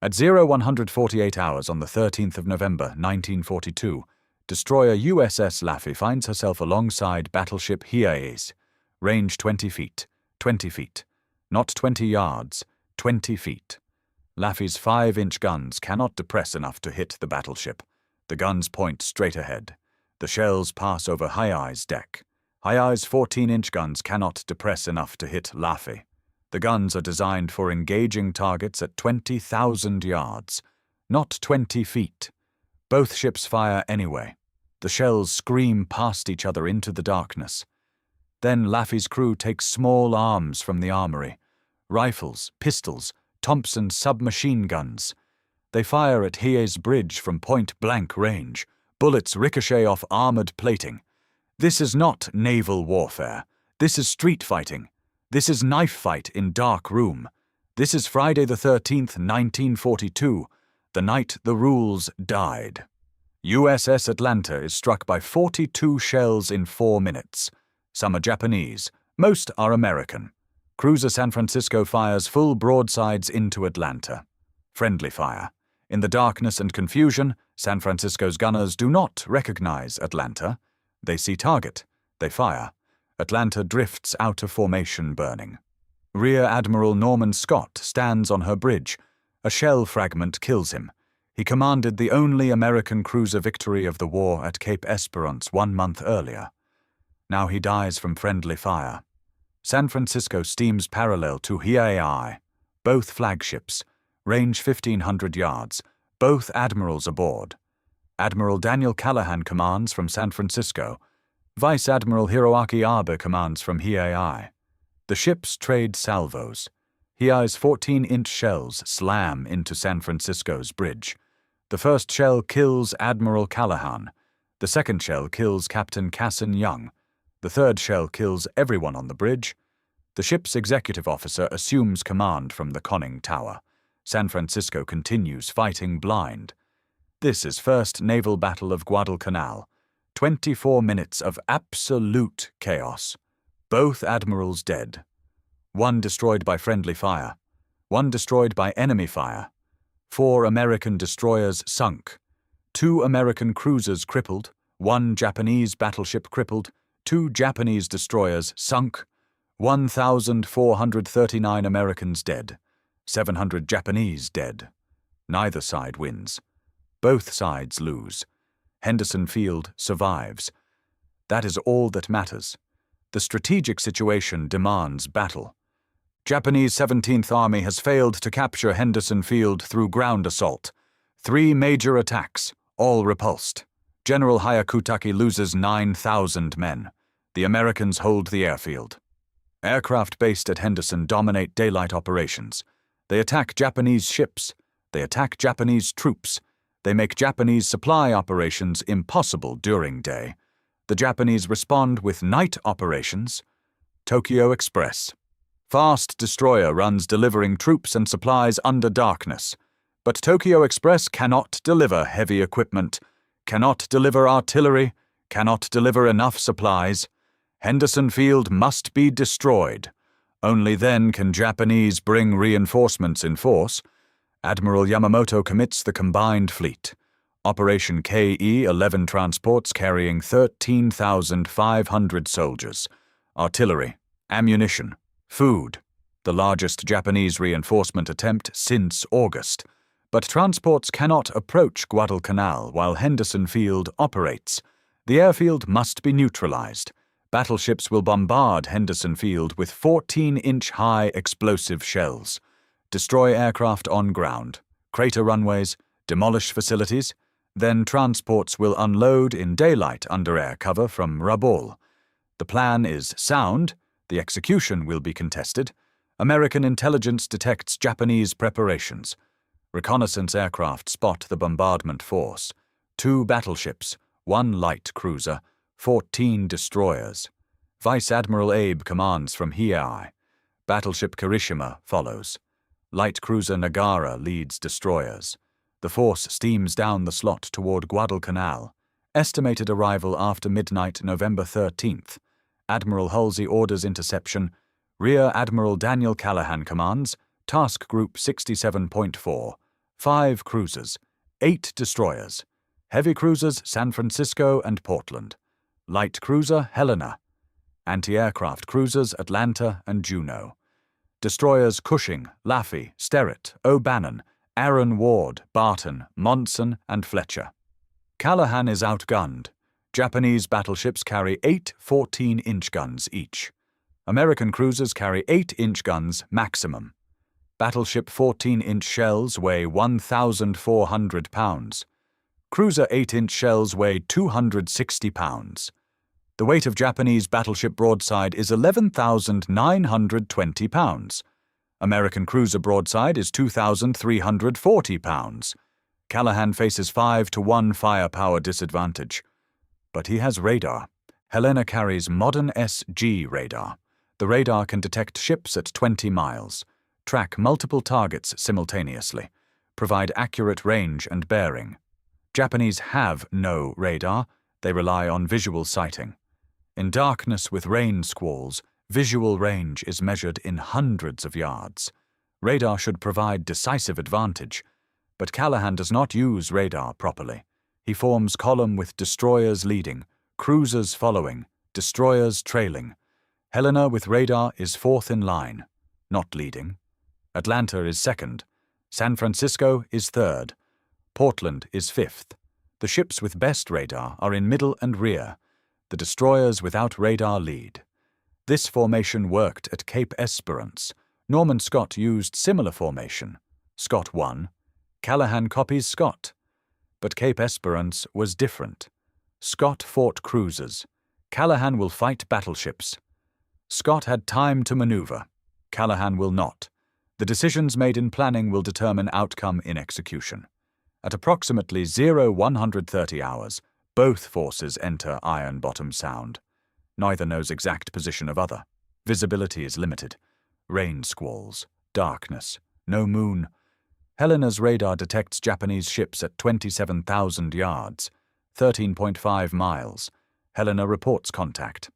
At 0148 hours on the 13th of November, 1942, destroyer USS Laffey finds herself alongside battleship Hiei. Range 20 feet. 20 feet. Not 20 yards. 20 feet. Laffey's 5-inch guns cannot depress enough to hit the battleship. The guns point straight ahead. The shells pass over Hiei's deck. Hiei's 14-inch guns cannot depress enough to hit Laffey. The guns are designed for engaging targets at 20,000 yards, not 20 feet. Both ships fire anyway. The shells scream past each other into the darkness. Then Laffey's crew takes small arms from the armory. Rifles, pistols, Thompson submachine guns. They fire at Hiei's bridge from point-blank range. Bullets ricochet off armored plating. This is not naval warfare. This is street fighting. This is knife fight in dark room. This is Friday the 13th, 1942, the night the rules died. USS Atlanta is struck by 42 shells in 4 minutes. Some are Japanese, most are American. Cruiser San Francisco fires full broadsides into Atlanta. Friendly fire. In the darkness and confusion, San Francisco's gunners do not recognize Atlanta. They see target. They fire. Atlanta drifts out of formation, burning. Rear Admiral Norman Scott stands on her bridge. A shell fragment kills him. He commanded the only American cruiser victory of the war at Cape Esperance 1 month earlier. Now he dies from friendly fire. San Francisco steams parallel to Hiei, both flagships, range 1,500 yards, both admirals aboard. Admiral Daniel Callahan commands from San Francisco. Vice Admiral Hiroaki Abe commands from Hiei. The ships trade salvos. Hiei's 14-inch shells slam into San Francisco's bridge. The first shell kills Admiral Callahan. The second shell kills Captain Casson Young. The third shell kills everyone on the bridge. The ship's executive officer assumes command from the conning tower. San Francisco continues fighting blind. This is First Naval Battle of Guadalcanal. 24 minutes of absolute chaos. Both admirals dead. One destroyed by friendly fire. One destroyed by enemy fire. 4 American destroyers sunk. 2 American cruisers crippled. 1 Japanese battleship crippled. 2 Japanese destroyers sunk. 1,439 Americans dead. 700 Japanese dead. Neither side wins. Both sides lose. Henderson Field survives. That is all that matters. The strategic situation demands battle. Japanese 17th Army has failed to capture Henderson Field through ground assault. 3 major attacks, all repulsed. General Hyakutake loses 9,000 men. The Americans hold the airfield. Aircraft based at Henderson dominate daylight operations. They attack Japanese ships. They attack Japanese troops. They make Japanese supply operations impossible during day. The Japanese respond with night operations. Tokyo Express. Fast destroyer runs delivering troops and supplies under darkness. But Tokyo Express cannot deliver heavy equipment, cannot deliver artillery, cannot deliver enough supplies. Henderson Field must be destroyed. Only then can Japanese bring reinforcements in force. Admiral Yamamoto commits the combined fleet. Operation KE 11 transports carrying 13,500 soldiers. Artillery, ammunition, food. The largest Japanese reinforcement attempt since August. But transports cannot approach Guadalcanal while Henderson Field operates. The airfield must be neutralized. Battleships will bombard Henderson Field with 14-inch high explosive shells. Destroy aircraft on ground, crater runways, demolish facilities. Then transports will unload in daylight under air cover from Rabaul. The plan is sound. The execution will be contested. American intelligence detects Japanese preparations. Reconnaissance aircraft spot the bombardment force. 2 battleships, 1 light cruiser, 14 destroyers. Vice Admiral Abe commands from Hiei. Battleship Kirishima follows. Light cruiser Nagara leads destroyers. The force steams down the slot toward Guadalcanal. Estimated arrival after midnight November 13th. Admiral Halsey orders interception. Rear Admiral Daniel Callahan commands. Task Group 67.4. 5 cruisers, 8 destroyers. Heavy cruisers San Francisco and Portland. Light cruiser Helena. Anti-aircraft cruisers Atlanta and Juneau. Destroyers Cushing, Laffey, Sterrett, O'Bannon, Aaron Ward, Barton, Monson, and Fletcher. Callahan is outgunned. Japanese battleships carry 8 14-inch guns each. American cruisers carry 8-inch guns maximum. Battleship 14-inch shells weigh 1,400 pounds. Cruiser 8-inch shells weigh 260 pounds. The weight of Japanese battleship broadside is 11,920 pounds. American cruiser broadside is 2,340 pounds. Callahan faces 5-to-1 firepower disadvantage. But he has radar. Helena carries modern SG radar. The radar can detect ships at 20 miles, track multiple targets simultaneously, provide accurate range and bearing. Japanese have no radar. They rely on visual sighting. In darkness with rain squalls, visual range is measured in hundreds of yards. Radar should provide decisive advantage, but Callahan does not use radar properly. He forms column with destroyers leading, cruisers following, destroyers trailing. Helena with radar is 4th in line, not leading. Atlanta is 2nd. San Francisco is 3rd. Portland is 5th. The ships with best radar are in middle and rear. The destroyers without radar lead. This formation worked at Cape Esperance. Norman Scott used similar formation. Scott won. Callahan copies Scott. But Cape Esperance was different. Scott fought cruisers. Callahan will fight battleships. Scott had time to maneuver. Callahan will not. The decisions made in planning will determine outcome in execution. At approximately 0130 hours, both forces enter Iron Bottom Sound. Neither knows exact position of other. Visibility is limited. Rain squalls, darkness, no moon. Helena's radar detects Japanese ships at 27,000 yards, 13.5 miles. Helena reports contact.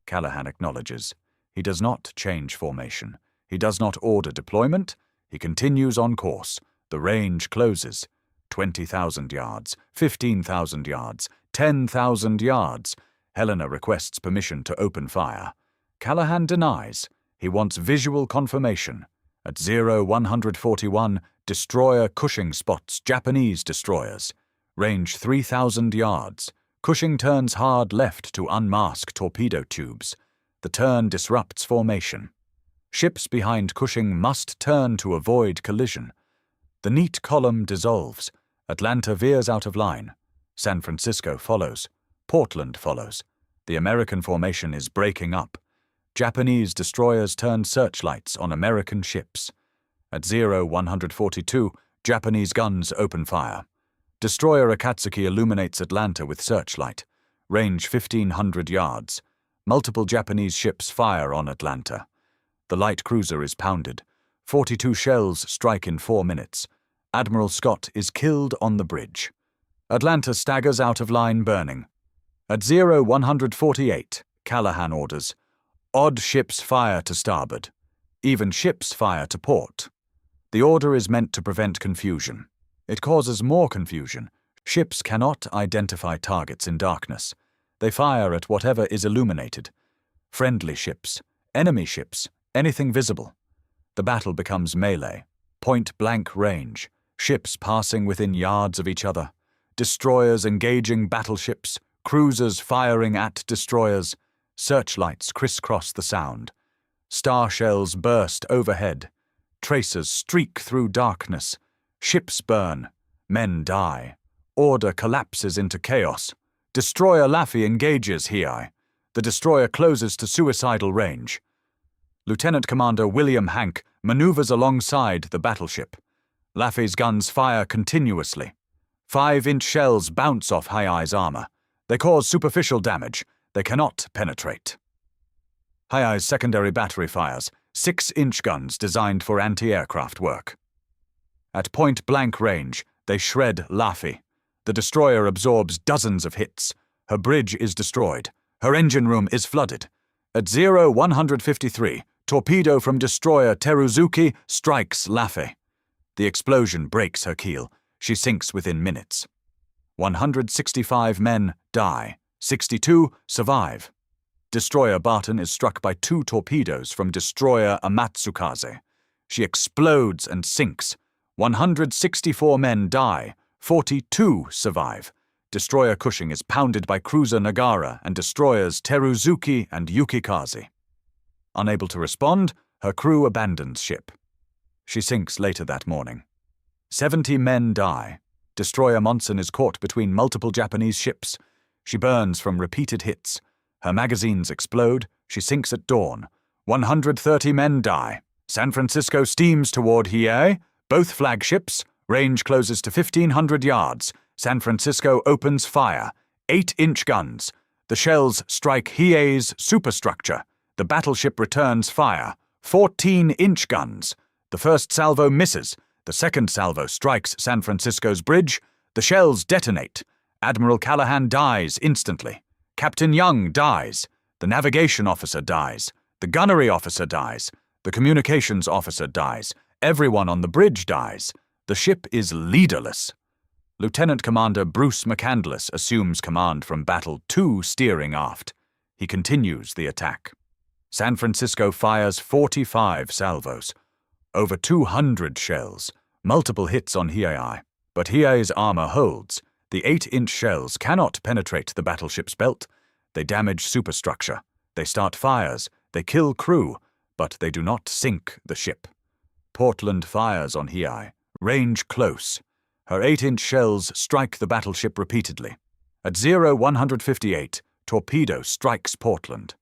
Callahan acknowledges. He does not change formation. He does not order deployment. He continues on course. The range closes. 20,000 yards, 15,000 yards, 10,000 yards. Helena requests permission to open fire. Callahan denies. He wants visual confirmation. At 0141, destroyer Cushing spots Japanese destroyers. Range 3,000 yards. Cushing turns hard left to unmask torpedo tubes. The turn disrupts formation. Ships behind Cushing must turn to avoid collision. The neat column dissolves. Atlanta veers out of line. San Francisco follows. Portland follows. The American formation is breaking up. Japanese destroyers turn searchlights on American ships. At 0142, Japanese guns open fire. Destroyer Akatsuki illuminates Atlanta with searchlight. Range 1,500 yards. Multiple Japanese ships fire on Atlanta. The light cruiser is pounded. 42 shells strike in 4 minutes. Admiral Scott is killed on the bridge. Atlanta staggers out of line burning. At 0148, Callahan orders, odd ships fire to starboard. Even ships fire to port. The order is meant to prevent confusion. It causes more confusion. Ships cannot identify targets in darkness. They fire at whatever is illuminated. Friendly ships, enemy ships, anything visible. The battle becomes melee, point-blank range, ships passing within yards of each other, destroyers engaging battleships, cruisers firing at destroyers, searchlights crisscross the sound. Star shells burst overhead, tracers streak through darkness, ships burn, men die, order collapses into chaos. Destroyer Laffey engages Hiei. The destroyer closes to suicidal range. Lieutenant Commander William Hank maneuvers alongside the battleship. Laffey's guns fire continuously. 5-inch shells bounce off Hiei's armor. They cause superficial damage. They cannot penetrate. Hiei's secondary battery fires, 6-inch guns designed for anti-aircraft work. At point-blank range, they shred Laffey. The destroyer absorbs dozens of hits. Her bridge is destroyed. Her engine room is flooded. At 0153, torpedo from destroyer Teruzuki strikes Laffey. The explosion breaks her keel. She sinks within minutes. 165 men die. 62 survive. Destroyer Barton is struck by 2 torpedoes from destroyer Amatsukaze. She explodes and sinks. 164 men die. 42 survive. Destroyer Cushing is pounded by cruiser Nagara and destroyers Teruzuki and Yukikaze. Unable to respond, her crew abandons ship. She sinks later that morning. 70 men die. Destroyer Monson is caught between multiple Japanese ships. She burns from repeated hits. Her magazines explode. She sinks at dawn. 130 men die. San Francisco steams toward Hiei. Both flagships. Range closes to 1,500 yards. San Francisco opens fire. 8-inch guns. The shells strike Hiei's superstructure. The battleship returns fire. 14-inch guns. The first salvo misses. The second salvo strikes San Francisco's bridge. The shells detonate. Admiral Callahan dies instantly. Captain Young dies. The navigation officer dies. The gunnery officer dies. The communications officer dies. Everyone on the bridge dies. The ship is leaderless. Lieutenant Commander Bruce McCandless assumes command from Battle 2 steering aft. He continues the attack. San Francisco fires 45 salvos. Over 200 shells. Multiple hits on Hiei. But Hiei's armor holds. The 8-inch shells cannot penetrate the battleship's belt. They damage superstructure. They start fires. They kill crew. But they do not sink the ship. Portland fires on Hiei. Range close. Her 8-inch shells strike the battleship repeatedly. At 0158, torpedo strikes Portland.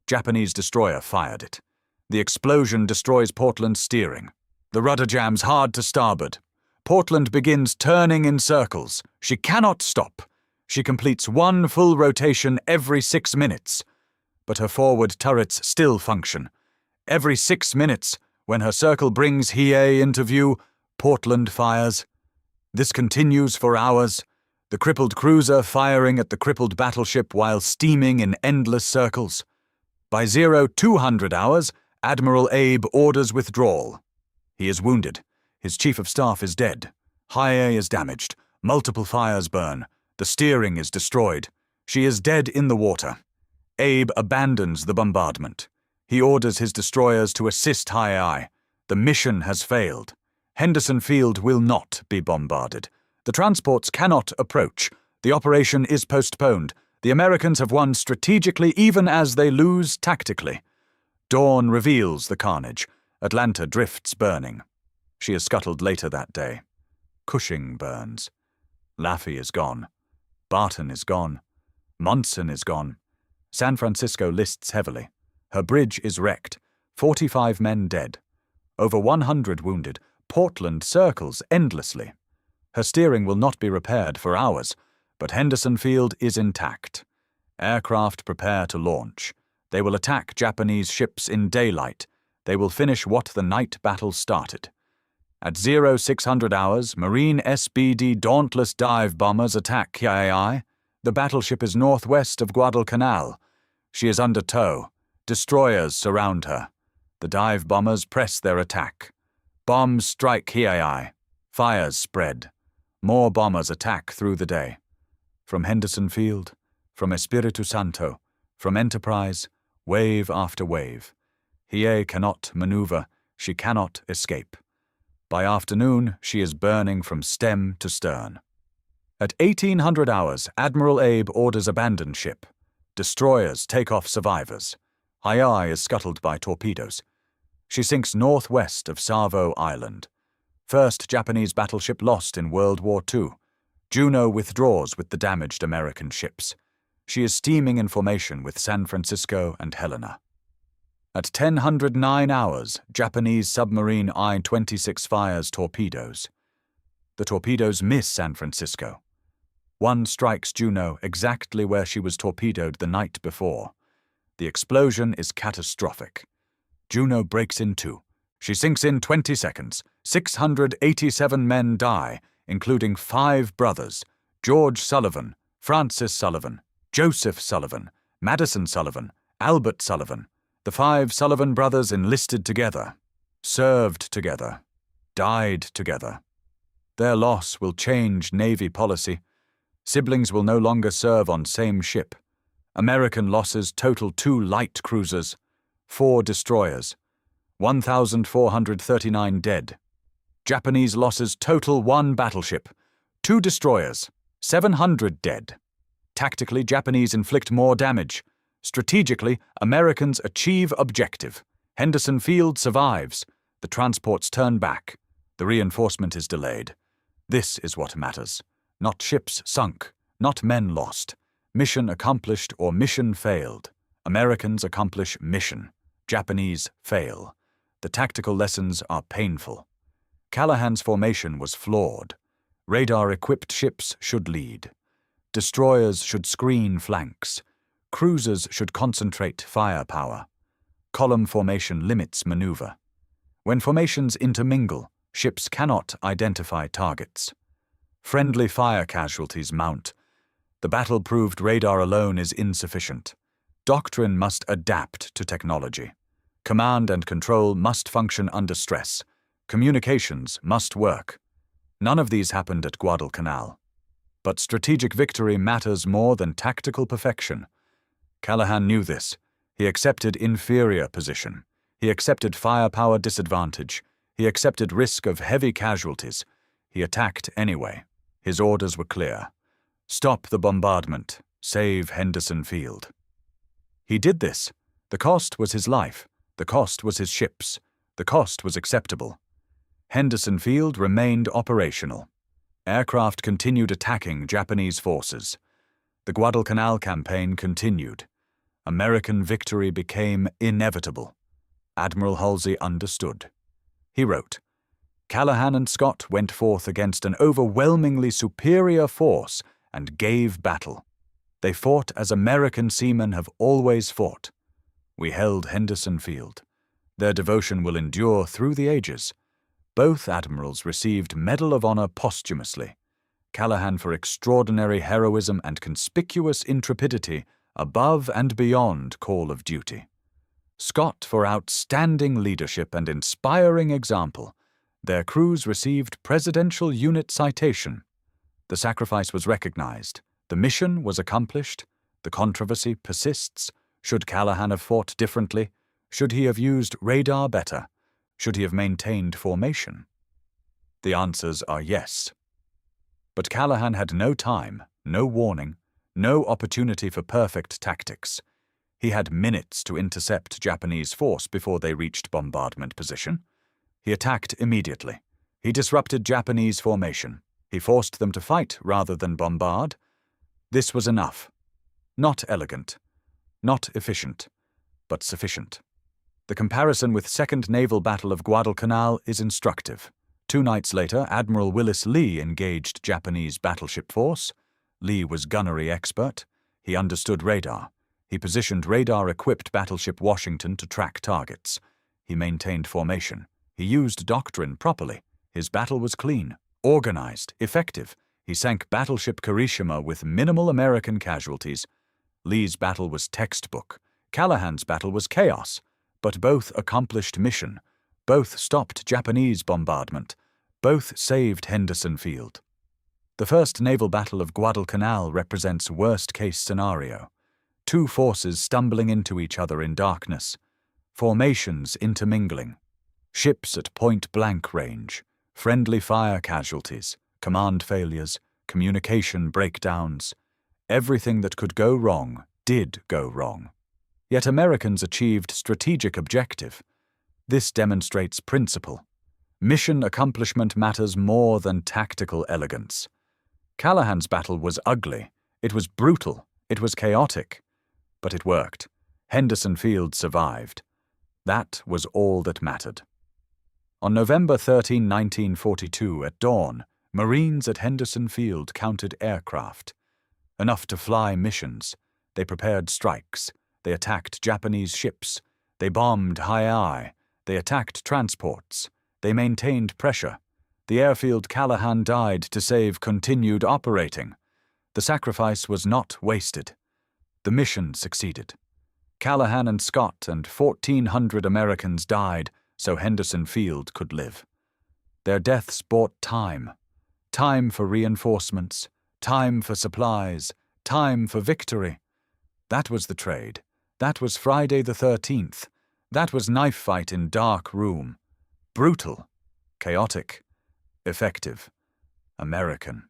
Japanese destroyer fired it. The explosion destroys Portland's steering. The rudder jams hard to starboard. Portland begins turning in circles. She cannot stop. She completes 1 full rotation every 6 minutes. But her forward turrets still function. Every 6 minutes, when her circle brings Hiei into view, Portland fires. This continues for hours. The crippled cruiser firing at the crippled battleship while steaming in endless circles. By 0200 hours, Admiral Abe orders withdrawal. He is wounded. His chief of staff is dead. Hiei is damaged. Multiple fires burn. The steering is destroyed. She is dead in the water. Abe abandons the bombardment. He orders his destroyers to assist Hiei. The mission has failed. Henderson Field will not be bombarded. The transports cannot approach. The operation is postponed. The Americans have won strategically even as they lose tactically. Dawn reveals the carnage. Atlanta drifts burning. She is scuttled later that day. Cushing burns. Laffey is gone. Barton is gone. Monson is gone. San Francisco lists heavily. Her bridge is wrecked. 45 men dead. Over 100 wounded. Portland circles endlessly. Her steering will not be repaired for hours, but Henderson Field is intact. Aircraft prepare to launch. They will attack Japanese ships in daylight. They will finish what the night battle started. At 0600 hours, Marine SBD Dauntless dive bombers attack Hiei. The battleship is northwest of Guadalcanal. She is under tow. Destroyers surround her. The dive bombers press their attack. Bombs strike Hiei. Fires spread. More bombers attack through the day. From Henderson Field, from Espiritu Santo, from Enterprise, wave after wave. Hiei cannot maneuver. She cannot escape. By afternoon, she is burning from stem to stern. At 1800 hours, Admiral Abe orders abandon ship. Destroyers take off survivors. Hiei is scuttled by torpedoes. She sinks northwest of Savo Island. First Japanese battleship lost in World War II. Juno withdraws with the damaged American ships. She is steaming in formation with San Francisco and Helena. At 1009 hours, Japanese submarine I-26 fires torpedoes. The torpedoes miss San Francisco. One strikes Juno exactly where she was torpedoed the night before. The explosion is catastrophic. Juno breaks in two. She sinks in 20 seconds. 687 men die, including 5 brothers: George Sullivan, Francis Sullivan, Joseph Sullivan, Madison Sullivan, Albert Sullivan. The 5 Sullivan brothers enlisted together, served together. died together. Their loss will change Navy policy. Siblings will no longer serve on same ship. American losses total 2 light cruisers, 4 destroyers, 1,439 dead. Japanese losses total 1 battleship, 2 destroyers, 700 dead. Tactically, Japanese inflict more damage. Strategically, Americans achieve objective. Henderson Field survives. The transports turn back. The reinforcement is delayed. This is what matters. Not ships sunk, not men lost. Mission accomplished or mission failed. Americans accomplish mission. Japanese fail. The tactical lessons are painful. Callahan's formation was flawed. Radar-equipped ships should lead. Destroyers should screen flanks. Cruisers should concentrate firepower. Column formation limits maneuver. When formations intermingle, ships cannot identify targets. Friendly fire casualties mount. The battle-proved radar alone is insufficient. Doctrine must adapt to technology. Command and control must function under stress. Communications must work. None of these happened at Guadalcanal. But strategic victory matters more than tactical perfection. Callahan knew this. He accepted inferior position. He accepted firepower disadvantage. He accepted risk of heavy casualties. He attacked anyway. His orders were clear. Stop the bombardment. Save Henderson Field. He did this. The cost was his life. The cost was his ships. The cost was acceptable. Henderson Field remained operational. Aircraft continued attacking Japanese forces. The Guadalcanal campaign continued. American victory became inevitable. Admiral Halsey understood. He wrote, "Callahan and Scott went forth against an overwhelmingly superior force and gave battle. They fought as American seamen have always fought. We held Henderson Field. Their devotion will endure through the ages. Both admirals received Medal of Honor posthumously. Callahan for extraordinary heroism and conspicuous intrepidity above and beyond call of duty. Scott for outstanding leadership and inspiring example. Their crews received Presidential Unit Citation. The sacrifice was recognized. The mission was accomplished. The controversy persists. Should Callahan have fought differently? Should he have used radar better? Should he have maintained formation? The answers are yes. But Callahan had no time, no warning, no opportunity for perfect tactics. He had minutes to intercept Japanese force before they reached bombardment position. He attacked immediately. He disrupted Japanese formation. He forced them to fight rather than bombard. This was enough. Not elegant, not efficient, but sufficient. The comparison with Second Naval Battle of Guadalcanal is instructive. 2 nights later, Admiral Willis Lee engaged Japanese battleship force. Lee was gunnery expert. He understood radar. He positioned radar-equipped battleship Washington to track targets. He maintained formation. He used doctrine properly. His battle was clean, organized, effective. He sank battleship Kirishima with minimal American casualties. Lee's battle was textbook. Callahan's battle was chaos. But both accomplished mission. Both stopped Japanese bombardment. Both saved Henderson Field. The First Naval Battle of Guadalcanal represents worst-case scenario. 2 forces stumbling into each other in darkness. Formations intermingling. Ships at point-blank range. Friendly fire casualties. Command failures. Communication breakdowns. Everything that could go wrong did go wrong. Yet Americans achieved strategic objective. This demonstrates principle. Mission accomplishment matters more than tactical elegance. Callahan's battle was ugly. It was brutal. It was chaotic. But it worked. Henderson Field survived. That was all that mattered. On November 13, 1942, at dawn, Marines at Henderson Field counted aircraft. Enough to fly missions. They prepared strikes. They attacked Japanese ships. They bombed Hai. They attacked transports. They maintained pressure. The airfield Callahan died to save continued operating. The sacrifice was not wasted. The mission succeeded. Callahan and Scott and 1,400 Americans died so Henderson Field could live. Their deaths bought time. Time for reinforcements, time for supplies, time for victory. That was the trade. That was Friday the 13th. That was knife fight in dark room. Brutal, chaotic, effective, American.